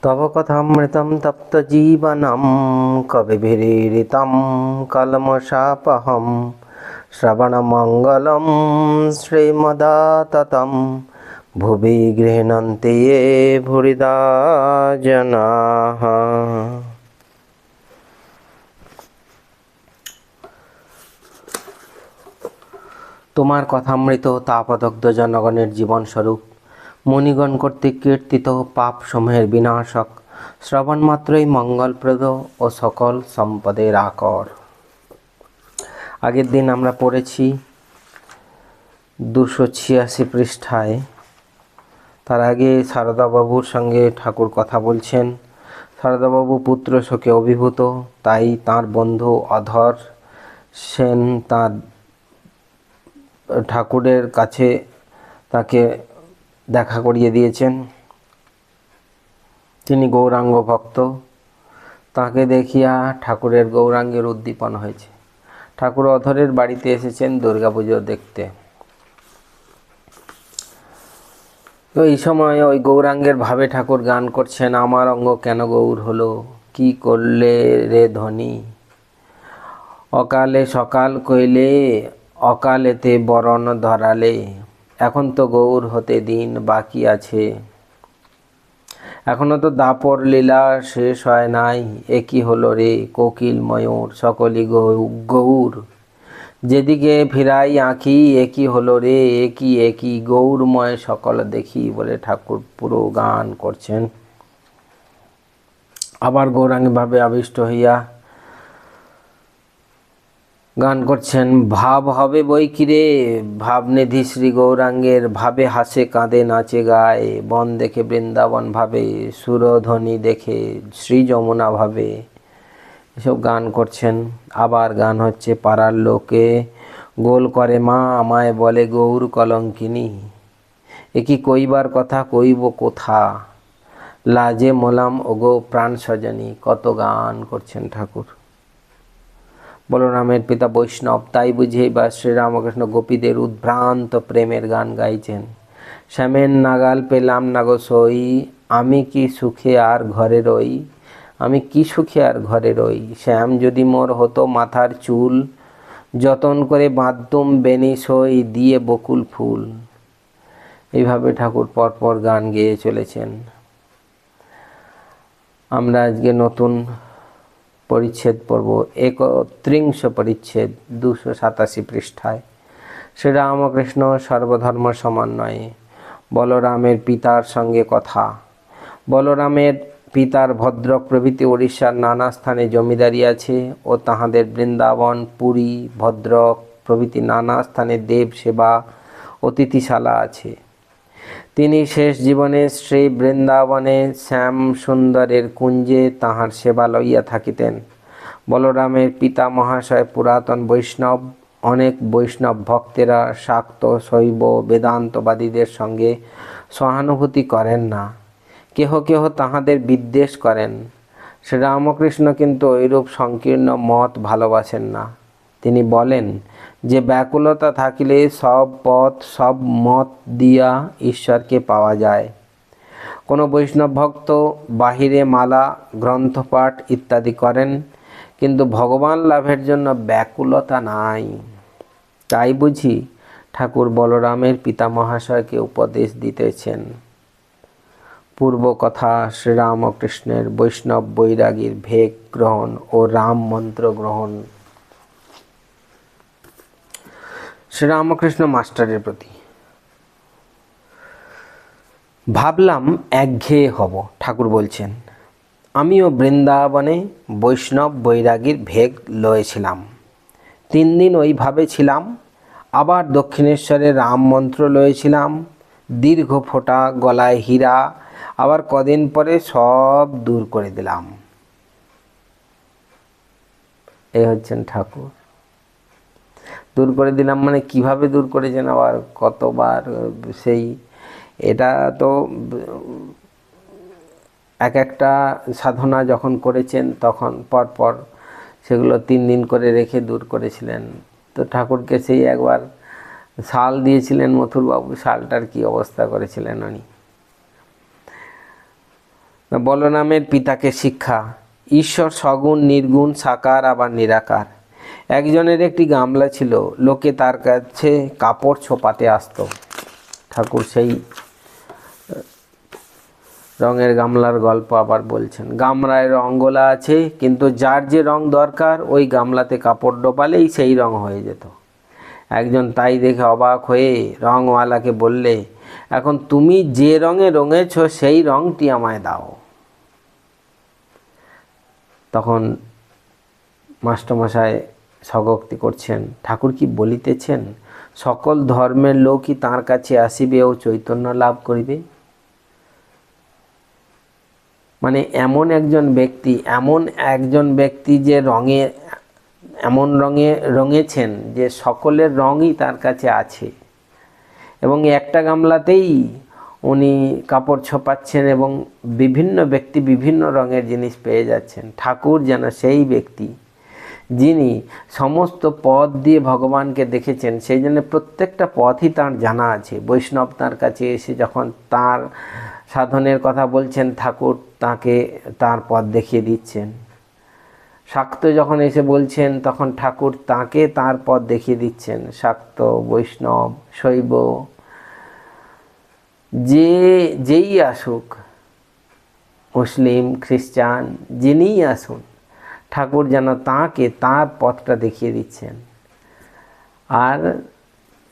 तव कथामृतं तप्तजीवनं कविभिरीडितं कल्मषापहं श्रवणमङ्गलं श्रीमदाततं भुवि गृह्णन्ति ये भूरिदा जनाः। তোমার কথামৃত তাপদগ্ধ জনগণের জীবনস্বরূপ মুনিগণ কর্তৃক কীর্তিত পাপ সমূহের বিনাশক, শ্রবণ মাত্রই মঙ্গলপ্রদ ও সকল সম্পদের আকর। আগের দিন আমরা পড়েছি 286 পৃষ্ঠায়। তার আগে সারদাবাবুর সঙ্গে ঠাকুর কথা বলছেন। সারদাবাবু পুত্র শোকে অভিভূত, তাই তার বন্ধু অধর সেন তার ঠাকুরের কাছে তাকে দেখা করিয়ে দিয়েছেন। তিনি গৌরাঙ্গ ভক্ত, তাকে দেখিয়া ঠাকুরের গৌরাঙ্গের উদ্দীপন হয়েছে। ঠাকুর অধরের বাড়িতে এসেছেন দুর্গাপুজো দেখতে। তো এই সময় ওই গৌরাঙ্গের ভাবে ঠাকুর গান করছেন, আমার অঙ্গ কেন গৌর হলো, কি করলে রে ধনী, অকালে সকাল কইলে অকালেতে বরণ ধরালে, এখন তো গৌর হতে দিন বাকি আছে, এখনো তো দাপর লীলা শেষ হয় নাই, একই হলো রে কোকিল ময়ূর সকলই গৌর, যেদিকে ফিরাই আঁকি একই হলো রে একই একই গৌরময় সকল দেখি বলে ঠাকুর পুরো গান করছেন। আবার গৌরাঙ্গভাবে আবিষ্ট হইয়া গান করছেন, ভাব হবে বই কিরে ভাবনিধি শ্রী গৌরাঙ্গের, ভাবে হাসে কাঁদে নাচে গায়, বন দেখে বৃন্দাবন ভাবে, সুরধ্বনি দেখে শ্রী যমুনা ভাবে, এসব গান করছেন। আবার গান হচ্ছে, পাড়ার লোকে গোল করে মা আমায় বলে গৌর কলঙ্কিনী, এ কি কইবার কথা কইব কোথা, লাজে মোলাম ওগো প্রাণ সজনী। কত গান করছেন ঠাকুর। বলরামের পিতা বৈষ্ণব, তাই বুঝেই বা শ্রীরামকৃষ্ণ গোপীদের উদ্ভ্রান্ত প্রেমের গান গাইছেন। শ্যামের নাগাল পেলাম না গো সই, আমি কি সুখে আর ঘরে রই, আমি কি সুখে আর ঘরে রই, শ্যাম যদি মোর হতো মাথার চুল, যতন করে বাঁধতুম বেনি সই দিয়ে বকুল ফুল। এইভাবে ঠাকুর পরপর গান গেয়ে চলেছেন। আমরা আজকে নতুন পরিচ্ছেদ পড়ব, 31 পরিচ্ছেদ 287 পৃষ্ঠায়। শ্রীরামকৃষ্ণ সর্বধর্ম সমন্বয়ে বলরামের পিতার সঙ্গে কথা। বলরামের পিতার ভদ্রক প্রভৃতি উড়িষ্যার নানা স্থানে জমিদারি আছে ও তাহাদের বৃন্দাবন, পুরী, ভদ্রক প্রভৃতি নানা স্থানে দেব সেবা অতিথিশালা আছে। তিনি শেষ জীবনে শ্রী বৃন্দাবনে শ্যাম সুন্দরের কুঞ্জে তাহার সেবা লইয়া থাকিতেন। বলরামের পিতা মহাশয় পুরাতন বৈষ্ণব। অনেক বৈষ্ণব ভক্তেরা শাক্ত শৈব বেদান্তবাদীদের সঙ্গে সহানুভূতি করেন না, কেহ কেহ তাহাদের বিদ্বেষ করেন। শ্রীরামকৃষ্ণ কিন্তু ঐরূপ সংকীর্ণ মত ভালোবাসেন না। তিনি বলেন যে ব্যাকুলতা থাকিলে সব পথ সব মত দিয়া ঈশ্বরকে পাওয়া যায়। কোনো বৈষ্ণব ভক্ত বাহিরে মালা গ্রন্থপাঠ ইত্যাদি করেন, কিন্তু ভগবান লাভের জন্য ব্যাকুলতা নাই। তাই বুঝি ঠাকুর বলরামের পিতা মহাশয়কে উপদেশ দিতেছেন। পূর্ব কথা, শ্রীরামকৃষ্ণের বৈষ্ণব বৈরাগীর ভেগ গ্রহণ ও রাম মন্ত্র গ্রহণ। শ্রীরামকৃষ্ণ মাস্টারের প্রতি ভাবলাম একঘেয়ে হব। ঠাকুর বলছেন, আমিও বৃন্দাবনে বৈষ্ণব বৈরাগীর ভেগ লয়েছিলাম, 3 দিন ওইভাবে ছিলাম। আবার দক্ষিণেশ্বরে রাম মন্ত্র লয়েছিলাম, দীর্ঘ ফোঁটা গলায় হীরা, আবার কদিন পরে সব দূর করে দিলাম। এই হচ্ছেন ঠাকুর। দূর করে দিলাম মানে কিভাবে দূর করেছেন, আবার কতবার, সেই এটা তো এক একটা সাধনা যখন করেছেন তখন পরপর সেগুলো 3 দিন করে রেখে দূর করেছিলেন। তো ঠাকুরকে সেই একবার শাল দিয়েছিলেন মথুরবাবু, শালটার কি অবস্থা করেছিলেন উনি। বলরামের পিতাকে শিক্ষা। ঈশ্বর সগুণ, নির্গুণ, সাকার আবার নিরাকার। একজনের একটি গামলা ছিল, লোকে তার কাছে কাপড় ছোপাতে আসতো। ঠাকুর সেই রঙের গামলার গল্প আবার বলছেন। গামলায় রঙগোলা আছে, কিন্তু যার যে রং দরকার ওই গামলাতে কাপড় ডোবালেই সেই রং হয়ে যেত। একজন তাই দেখে অবাক হয়ে রঙওয়ালাকে বললে, এখন তুমি যে রঙে রঙেছ সেই রঙটি আমায় দাও। তখন মাস্টারমশাই স্বগোক্তি করছেন, ঠাকুর কি বলিতেছেন, সকল ধর্মের লোকই তাঁর কাছে আসিবে ও চৈতন্য লাভ করিবে। মানে এমন একজন ব্যক্তি যে এমন রঙে রঙেছেন যে সকলের রঙই তার কাছে আছে, এবং একটা গামলাতেই উনি কাপড় ছোপাচ্ছেন এবং বিভিন্ন ব্যক্তি বিভিন্ন রঙের জিনিস পেয়ে যাচ্ছেন। ঠাকুর যেন সেই ব্যক্তি যিনি সমস্ত পথ দিয়ে ভগবানকে দেখেছেন, সেই জন্য প্রত্যেকটা পথই তাঁর জানা আছে। বৈষ্ণব তাঁর কাছে এসে যখন তাঁর সাধনের কথা বলছেন, ঠাকুর তাঁর পথ দেখিয়ে দিচ্ছেন। শাক্ত যখন এসে বলছেন, তখন ঠাকুর তাঁর পথ দেখিয়ে দিচ্ছেন। শাক্ত, বৈষ্ণব, শৈব যেই আসুক, মুসলিম, খ্রিস্টান, যিনিই আসুন, ঠাকুর যেন তাঁর পথটা দেখিয়ে দিচ্ছেন। আর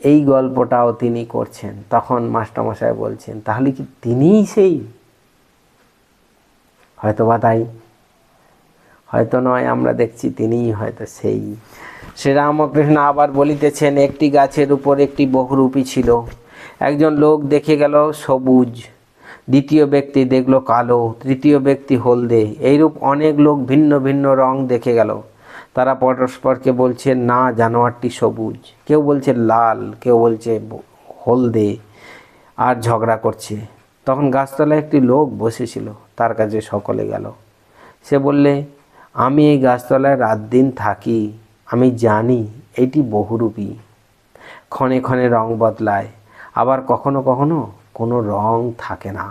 এই গল্পটাও তিনি করছেন। তখন মাস্টারমশাই বলছেন, তাহলে কি তিনিই সেই? হয়তো বা তাই, হয়তো নয়, আমরা দেখছি তিনিই হয়তো সেই। শ্রীরামকৃষ্ণ আবার বলিতেছেন, একটি গাছের উপর একটি বহুরূপী ছিল। একজন লোক দেখে গেল সবুজ, দ্বিতীয় ব্যক্তি দেখল কালো, তৃতীয় ব্যক্তি হলদে। এইরূপ অনেক লোক ভিন্ন ভিন্ন রং দেখে গেল। তারা পরস্পরকে বলছে, না, জানোয়ারটি সবুজ। কেউ বলছে লাল, কেউ বলছে হলদে, আর ঝগড়া করছে। তখন গাছতলায় একটি লোক বসেছিল, তার কাছে সকলে গেল। সে বললে, আমি এই গাছতলায় রাত দিন থাকি, আমি জানি এইটি বহুরূপী, ক্ষণে ক্ষণে রং বদলায়, আবার কখনো কখনো কোনো রং থাকে না।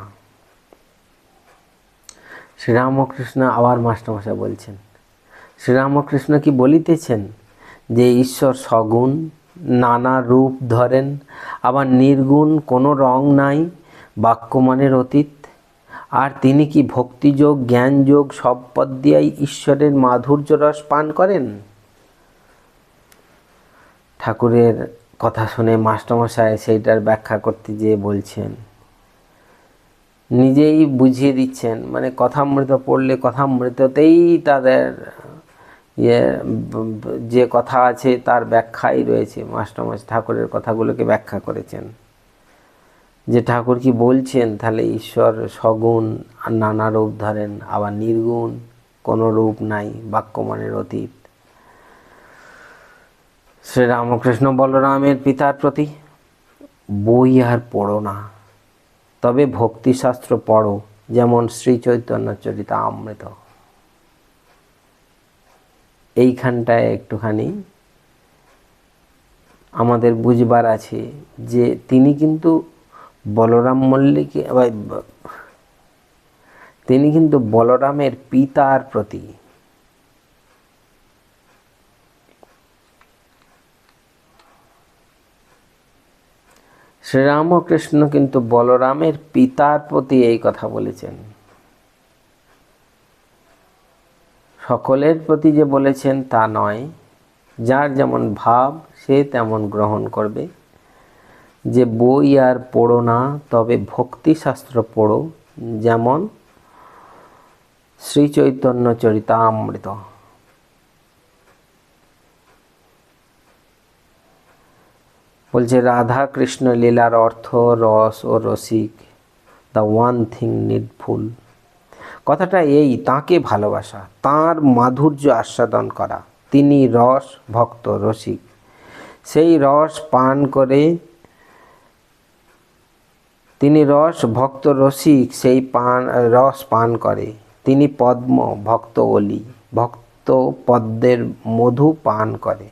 শ্রীরামকৃষ্ণ আবার মাস্টারমশাই বলছেন, শ্রীরামকৃষ্ণ কি বলিতেছেন যে ঈশ্বর সগুণ, নানা রূপ ধরেন, আবার নির্গুণ, কোনো রং নাই, বাক্যমানের অতীত। আর তিনি কি ভক্তিযোগ, জ্ঞানযোগ সব পদ দিয়াই ঈশ্বরের মাধুর্য রস পান করেন? ঠাকুরের কথা শুনে মাস্টারমশাই সেইটার ব্যাখ্যা করতে গিয়ে বলছেন, নিজেই বুঝিয়ে দিচ্ছেন, মানে কথামৃত পড়লে কথামৃততেই তাদের যে কথা আছে তার ব্যাখ্যাই রয়েছে। মাস্টারমশাই ঠাকুরের কথাগুলোকে ব্যাখ্যা করেছেন যে ঠাকুর কি বলছেন, তাহলে ঈশ্বর সগুণ, আর নানা রূপ ধরেন, আবার নির্গুণ, কোনো রূপ নাই, বাক্যমানের অতীত। শ্রীরামকৃষ্ণ বলরামের পিতার প্রতি, বই আর পড়ো না, তবে ভক্তিশাস্ত্র পড়ো, যেমন শ্রী চৈতন্য চরিতামৃত। এইখানটায় একটুখানি আমাদের বুঝবার আছে যে তিনি কিন্তু বলরামের পিতার প্রতি। শ্রীরামকৃষ্ণ কিন্তু বলরামের পিতার প্রতি এই কথা বলেছেন। সকলের প্রতি যে বলেছেন তা নয়, যার যেমন ভাব সে তেমন গ্রহণ করবে। যে বই আর পড়ো না, তবে ভক্তিশাস্ত্র পড়ো, যেমন শ্রী চৈতন্য চরিতামৃত। বলছে, রাধা কৃষ্ণ লীলার অর্থ রস ও রসিক, দ্য ওয়ান থিং নিডফুল। কথাটা এই, তাঁকে ভালোবাসা, তাঁর মাধুর্য আস্বাদন করা। তিনি রস ভক্ত রসিক, সেই রস পান করে, তিনি রস ভক্ত রসিক, সেই রস পান করে। তিনি পদ্ম ভক্ত অলি, ভক্ত পদ্মের মধু পান করে।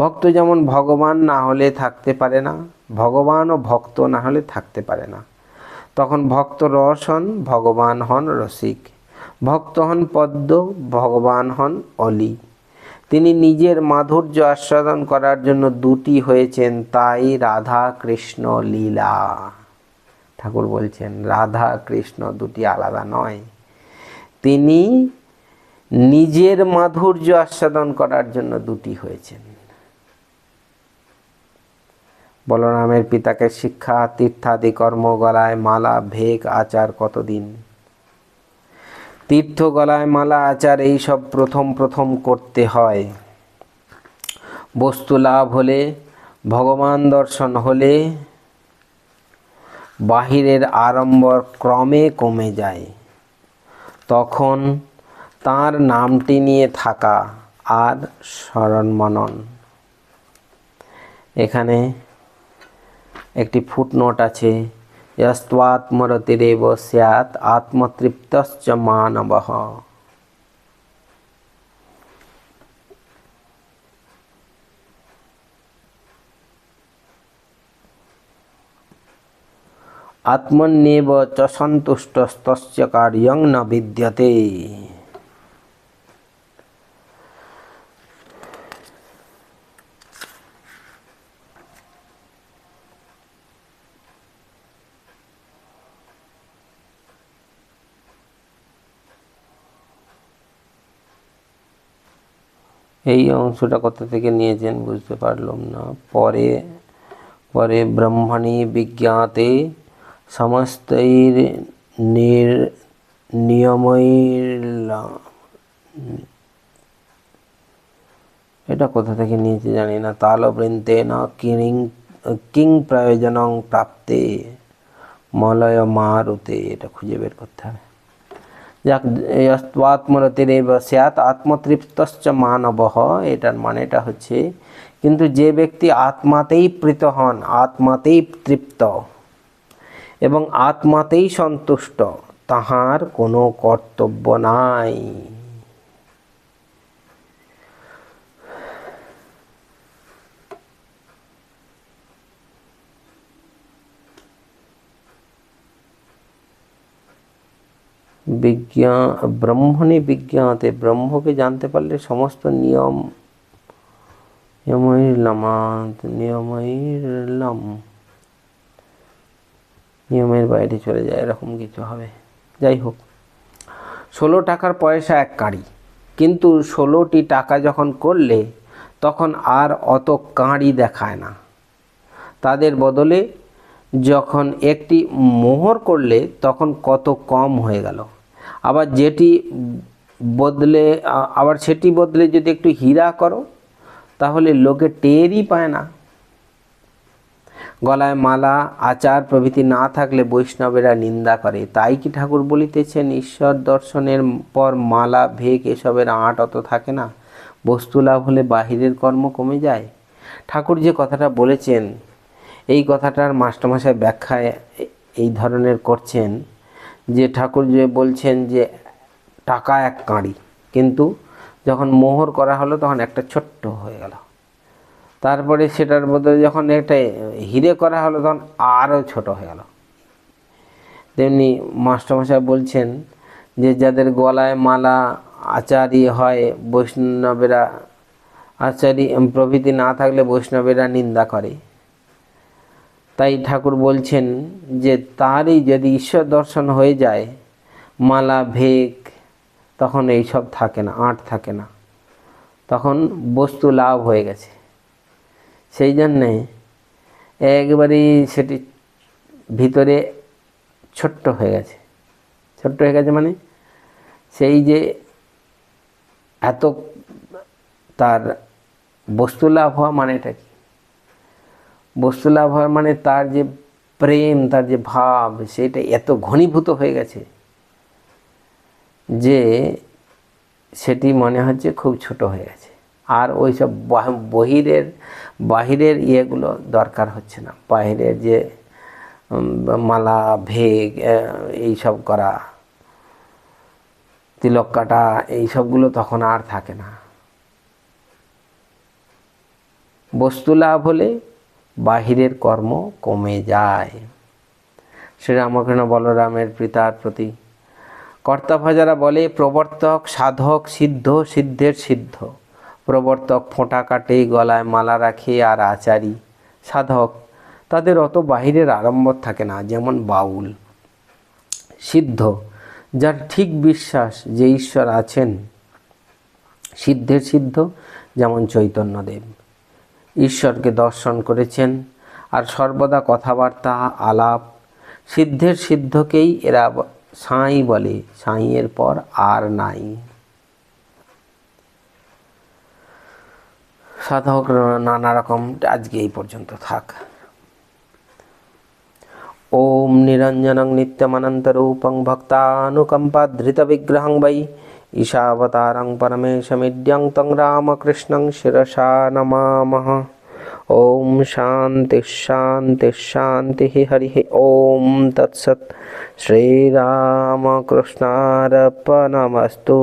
ভক্ত যেমন ভগবান না হলে থাকতে পারে না, ভগবানও ভক্ত না হলে থাকতে পারে না। তখন ভক্ত রস হন, ভগবান হন রসিক। ভক্ত হন পদ্ম, ভগবান হন অলি। তিনি নিজের মাধুর্য আস্বাদন করার জন্য দুটি হয়েছেন, তাই রাধা কৃষ্ণ লীলা। ঠাকুর বলছেন রাধা কৃষ্ণ দুটি আলাদা নয়, তিনি নিজের মাধুর্য আস্বাদন করার জন্য দুটি হয়েছেন। বলরামের পিতাকে শিক্ষা, তীর্থাদি কর্ম, গলায় মালা, ভেক, আচার কতদিন। তীর্থ, গলায় মালা, আচার এইসব প্রথম প্রথম করতে হয়। বস্তু লাভ হলে, ভগবান দর্শন হলে বাহিরের আড়ম্বর ক্রমে কমে যায়। তখন তার নামটি নিয়ে থাকা আর স্মরণ মনন। এখানে একটি ফুটনোট আছে, যস্ত্বাত্মরতিরেব স্যাৎ আত্মতৃপ্তশ্চ মানবঃ। আত্মন্যেব চ সন্তুষ্টস্তস্য কার্যং ন বিদ্যতে। এই অংশটা কোথা থেকে নিয়েছেন বুঝতে পারলাম না। পরে পরে ব্রহ্মণি বিজ্ঞাতে সমস্তৈর নিয়মৈর, এটা কোথা থেকে নিয়েছে জানি না। তালবৃন্তেন কিং প্রয়োজনং প্রাপ্তে মলয় মারুতে, এটা খুঁজে বের করতে হবে। যাক, যস্ত্বাত্মরতিরেব স্যাৎ আত্মতৃপ্তশ্চ মানবঃ, এটার মানেটা হচ্ছে কিন্তু যে ব্যক্তি আত্মাতেই প্রীত হন, আত্মাতেই তৃপ্ত এবং আত্মাতেই সন্তুষ্ট, তাহার কোনো কর্তব্য নাই। ব্রহ্মণি বিজ্ঞাতে, ব্রহ্মকে জানতে পারলে সমস্ত নিয়মের বাইরে চলে যায়, এরকম কিছু হবে। যাই হোক, 16 টাকার পয়সা এক কাঁড়ি, কিন্তু 16টি টাকা যখন করলে তখন আর অত কাঁড়ি দেখায় না। তাদের বদলে যখন একটি মোহর করলে তখন কত কম হয়ে গেল। আবার সেটি বদলে যদি একটু হীরা করো তাহলে লোকে টেরই পায় না। গলায় মালা, আচার প্রভৃতি না থাকলে বৈষ্ণবেরা নিন্দা করে। তাই কি ঠাকুর বলিতেছেন, ঈশ্বর দর্শনের পর মালা, ভেক এসবের আঁট অত থাকে না। বস্তু লাভ হলে বাহিরের কর্ম কমে যায়। ঠাকুর যে কথাটা বলেছেন, এই কথাটার মাস্টারমশাই ব্যাখ্যায় এই ধরনের করছেন যে ঠাকুর যে বলছেন যে টাকা এক কাঁড়ি, কিন্তু যখন মোহর করা হলো তখন একটা ছোট্ট হয়ে গেল। তারপরে সেটার বদলে যখন একটা হিরে করা হলো তখন আরও ছোট হয়ে গেল। তেমনি মাস্টারমশাই বলছেন যে যাদের গলায় মালা, আচারী হয়, বৈষ্ণবেরা আচারী প্রভৃতি না থাকলে বৈষ্ণবেরা নিন্দা করে। তাই ঠাকুর বলছেন যে তারই যদি ঈশ্বর দর্শন হয়ে যায়, মালা, ভেক, তখন এইসব থাকে না, আঁট থাকে না, তখন বস্তু লাভ হয়ে গেছে। সেই জন্যে একবারেই সেটি ভিতরে ছোট্ট হয়ে গেছে। ছোট্ট হয়ে গেছে মানে সেই যে এত তার বস্তু লাভ হওয়া মানেটা কি? বস্তু লাভ হওয়ার মানে তার যে প্রেম, তার যে ভাব, সেটা এত ঘনীভূত হয়ে গেছে যে সেটি মনে হচ্ছে খুব ছোট হয়ে গেছে। আর ওই সব বাহিরের ইয়েগুলো দরকার হচ্ছে না। বাহিরের যে মালা, ভেগ, এইসব করা, তিলক কাটা, এইসবগুলো তখন আর থাকে না। বস্তু লাভ হলে বাহিরের কর্ম কমে যায়। শ্রীরামকৃষ্ণ বলরামের পিতার প্রতি। কর্তাভাজারা বলে প্রবর্তক সাধক সিদ্ধ সিদ্ধের সিদ্ধ। প্রবর্তক ফোঁটা কাটে, গলায় মালা রাখে, আর আচারী সাধক তাদের অত বাহিরের আড়ম্বর থাকে না, যেমন বাউল। সিদ্ধ যার ঠিক বিশ্বাস যে ঈশ্বর আছেন। সিদ্ধের সিদ্ধ যেমন চৈতন্যদেব ঈশ্বরকে দর্শন করেছেন আর সর্বদা কথাবার্তা আলাপ। সিদ্ধের সিদ্ধকেই এরা সাঁই বলে, সাঁইয়ের পর আর নাই। সাধক নানা রকম, আজকে এই পর্যন্ত থাক। ওম নিরঞ্জনং নিত্যমনন্তরূপং ভক্তানুকম্পাধৃতবিগ্রহং বৈ ঈশাবতারং পরমেশমিদ্যং তং রামকৃষ্ণং শিরসা নমামঃ। ওম শান্তি শান্তি শান্তি। হরি ওম তৎসৎ। শ্রীরামকৃষ্ণার্পণমস্তু।